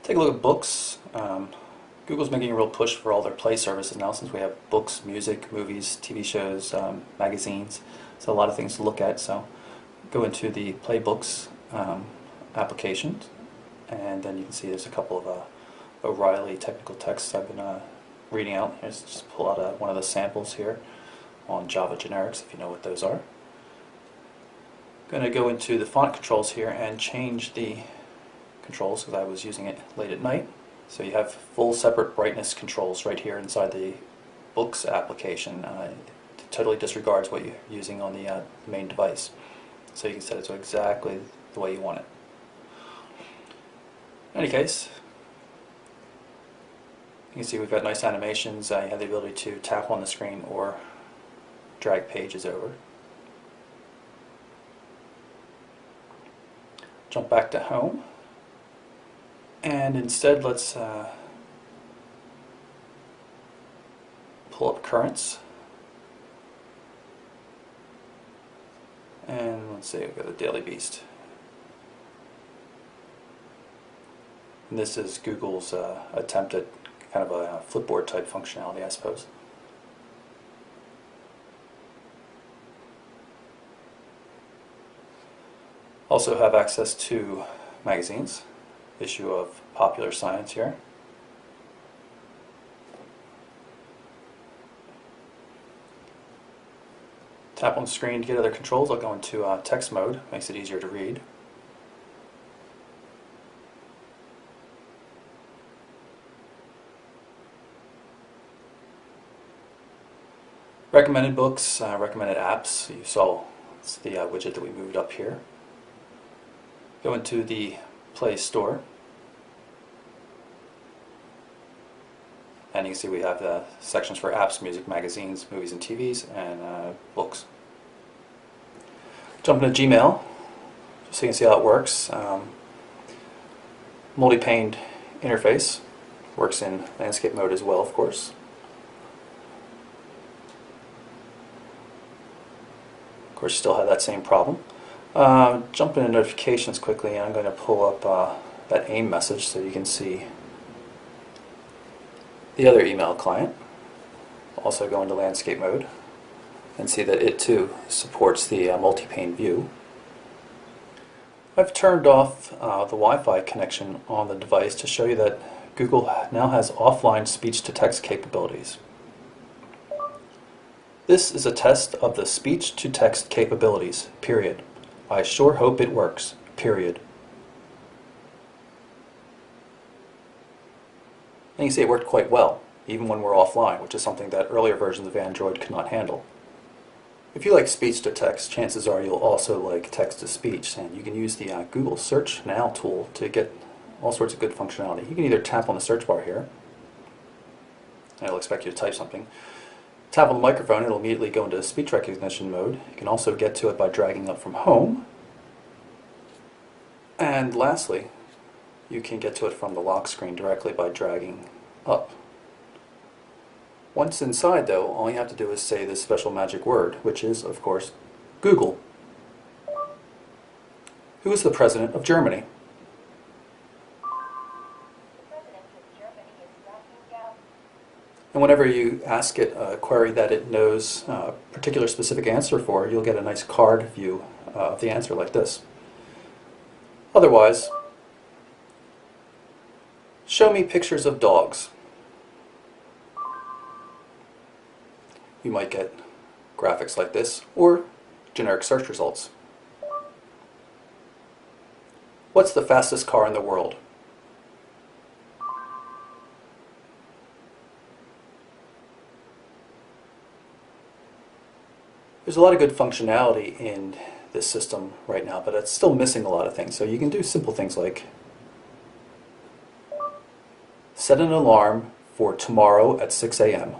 Take a look at books. Google's making a real push for all their Play services now, since we have books, music, movies, TV shows, magazines. So a lot of things to look at. So go into the Play Books applications, and then you can see there's a couple of O'Reilly technical texts I've been reading out. Here's just pull out one of the samples here on Java generics, if you know what those are. Going to go into the font controls here and change the controls because I was using it late at night. So you have full separate brightness controls right here inside the Books application. It totally disregards what you're using on the main device. So you can set it to exactly the way you want it. In any case, you can see we've got nice animations. You have the ability to tap on the screen or drag pages over. Jump back to home, and instead let's pull up Currents, and let's see, we've got the Daily Beast. And this is Google's attempt at kind of a Flipboard type functionality, I suppose. Also have access to magazines, issue of Popular Science here. Tap on the screen to get other controls. I'll go into text mode, makes it easier to read. Recommended books, recommended apps. You saw it's the widget that we moved up here. Go into the Play Store, and you can see we have the sections for apps, music, magazines, movies and TVs, and books. Jump into Gmail so you can see how it works. Multi-paned interface, works in landscape mode as well, of course. Of course, you still have that same problem. Jump into notifications quickly, and I'm going to pull up that AIM message so you can see the other email client. Also go into landscape mode and see that it too supports the multi-pane view. I've turned off the Wi-Fi connection on the device to show you that Google now has offline speech-to-text capabilities. This is a test of the speech-to-text capabilities, period. I sure hope it works, period. And you can see it worked quite well, even when we're offline, which is something that earlier versions of Android could not handle. If you like speech-to-text, chances are you'll also like text-to-speech, and you can use the Google Search Now tool to get all sorts of good functionality. You can either tap on the search bar here, and it'll expect you to type something. Tap on the microphone, it'll immediately go into speech recognition mode. You can also get to it by dragging up from home. And lastly, you can get to it from the lock screen directly by dragging up. Once inside though, all you have to do is say this special magic word, which is, of course, Google. Who is the President of Germany? And whenever you ask it a query that it knows a particular specific answer for, you'll get a nice card view of the answer like this. Otherwise, show me pictures of dogs. You might get graphics like this, or generic search results. What's the fastest car in the world? There's a lot of good functionality in this system right now, but it's still missing a lot of things. So you can do simple things like set an alarm for tomorrow at 6 a.m.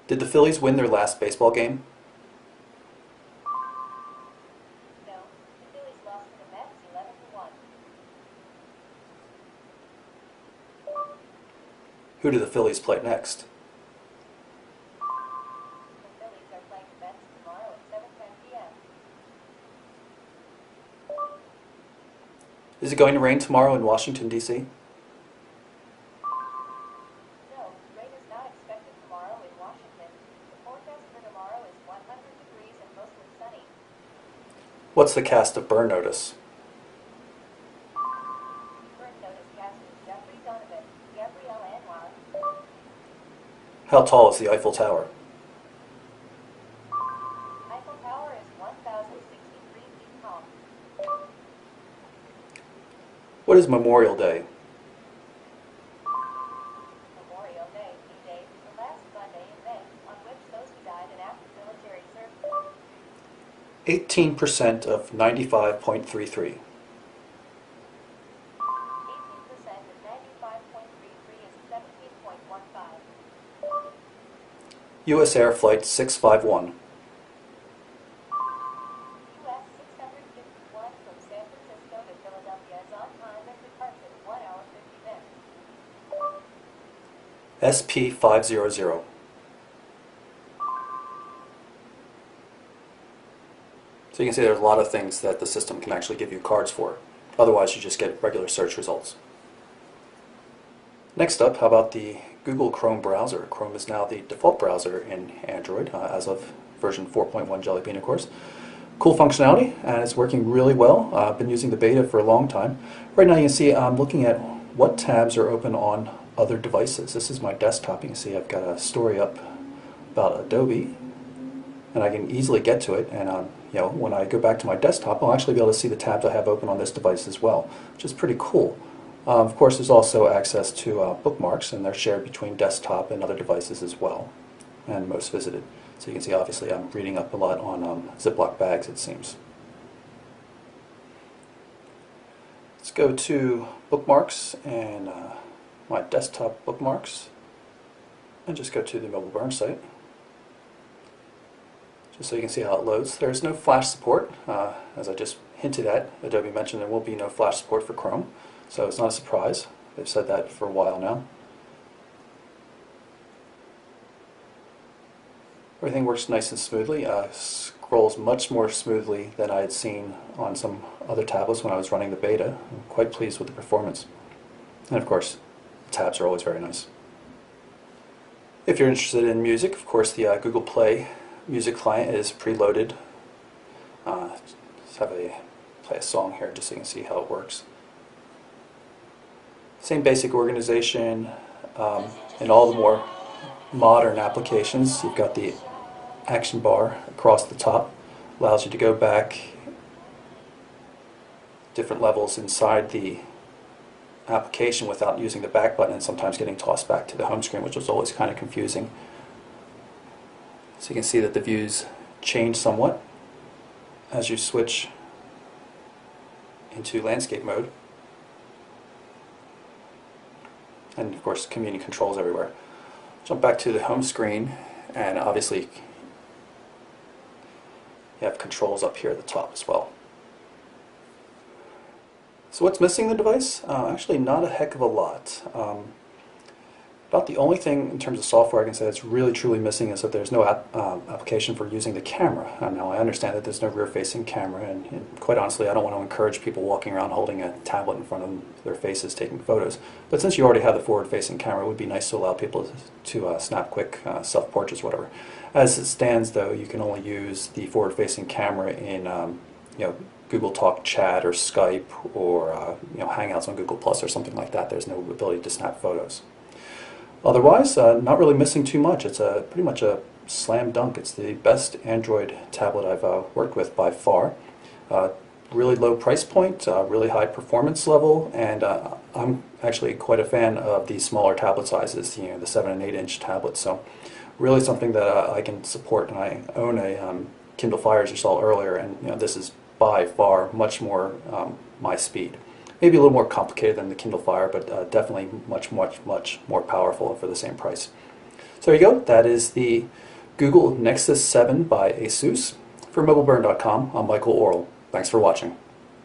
Did the Phillies win their last baseball game? No, the Phillies lost to the Mets 11-1. Who do the Phillies play next? The Is it going to rain tomorrow in Washington, D.C.? No, rain is not expected tomorrow in Washington. The forecast for tomorrow is 100 degrees and mostly sunny. What's the cast of Burn Notice? Burn Notice cast is Jeffrey Donovan, Gabrielle Anwar. How tall is the Eiffel Tower? Eiffel Tower is 1,063 feet tall. What is Memorial Day? Memorial Day, D-Day, the last Monday in May, on which those who died in active military service. 18% of 95.33. 18% of 95.33 is 17.15. U.S. Air Flight 651. US 651 from San Francisco to Philadelphia is on time and departs in 1 hour 50 minutes. SP500. So you can see there's a lot of things that the system can actually give you cards for. Otherwise, you just get regular search results. Next up, how about the Google Chrome browser? Chrome is now the default browser in Android as of version 4.1 Jelly Bean, of course. Cool functionality, and it's working really well. I've been using the beta for a long time. Right now you can see I'm looking at what tabs are open on other devices. This is my desktop. You can see I've got a story up about Adobe, and I can easily get to it, and you know, when I go back to my desktop, I'll actually be able to see the tabs I have open on this device as well, which is pretty cool. Of course, there's also access to bookmarks, and they're shared between desktop and other devices as well, and most visited. So you can see, obviously, I'm reading up a lot on Ziploc bags, it seems. Let's go to bookmarks and my desktop bookmarks, and just go to the Mobile Burn site, just so you can see how it loads. There's no Flash support. As I just hinted at, Adobe mentioned there will be no Flash support for Chrome, so it's not a surprise. They've said that for a while now. Everything works nice and smoothly. Scrolls much more smoothly than I had seen on some other tablets when I was running the beta. I'm quite pleased with the performance. And of course, the tabs are always very nice. If you're interested in music, of course, the Google Play music client is preloaded. Let's play a song here just so you can see how it works. Same basic organization in all the more modern applications. You've got the action bar across the top, allows you to go back different levels inside the application without using the back button and sometimes getting tossed back to the home screen, which was always kind of confusing. So you can see that the views change somewhat as you switch into landscape mode. And of course, community controls everywhere. Jump back to the home screen, and obviously you have controls up here at the top as well. So what's missing in the device? Actually not a heck of a lot. About the only thing in terms of software I can say that's really truly missing is that there's no application for using the camera. Now I understand that there's no rear-facing camera, and quite honestly I don't want to encourage people walking around holding a tablet in front of their faces taking photos. But since you already have the forward-facing camera, it would be nice to allow people to snap quick self-portraits, whatever. As it stands, though, you can only use the forward-facing camera in Google Talk Chat or Skype or Hangouts on Google Plus or something like that. There's no ability to snap photos. Otherwise, not really missing too much. It's pretty much a slam dunk. It's the best Android tablet I've worked with by far. Really low price point, really high performance level, and I'm actually quite a fan of the smaller tablet sizes, the 7 and 8 inch tablets. So really something that I can support, and I own a Kindle Fire, as you saw earlier, and this is by far much more my speed. Maybe a little more complicated than the Kindle Fire, but definitely much more powerful for the same price. So there you go. That is the Google Nexus 7 by ASUS. For MobileBurn.com, I'm Michael Orrell. Thanks for watching.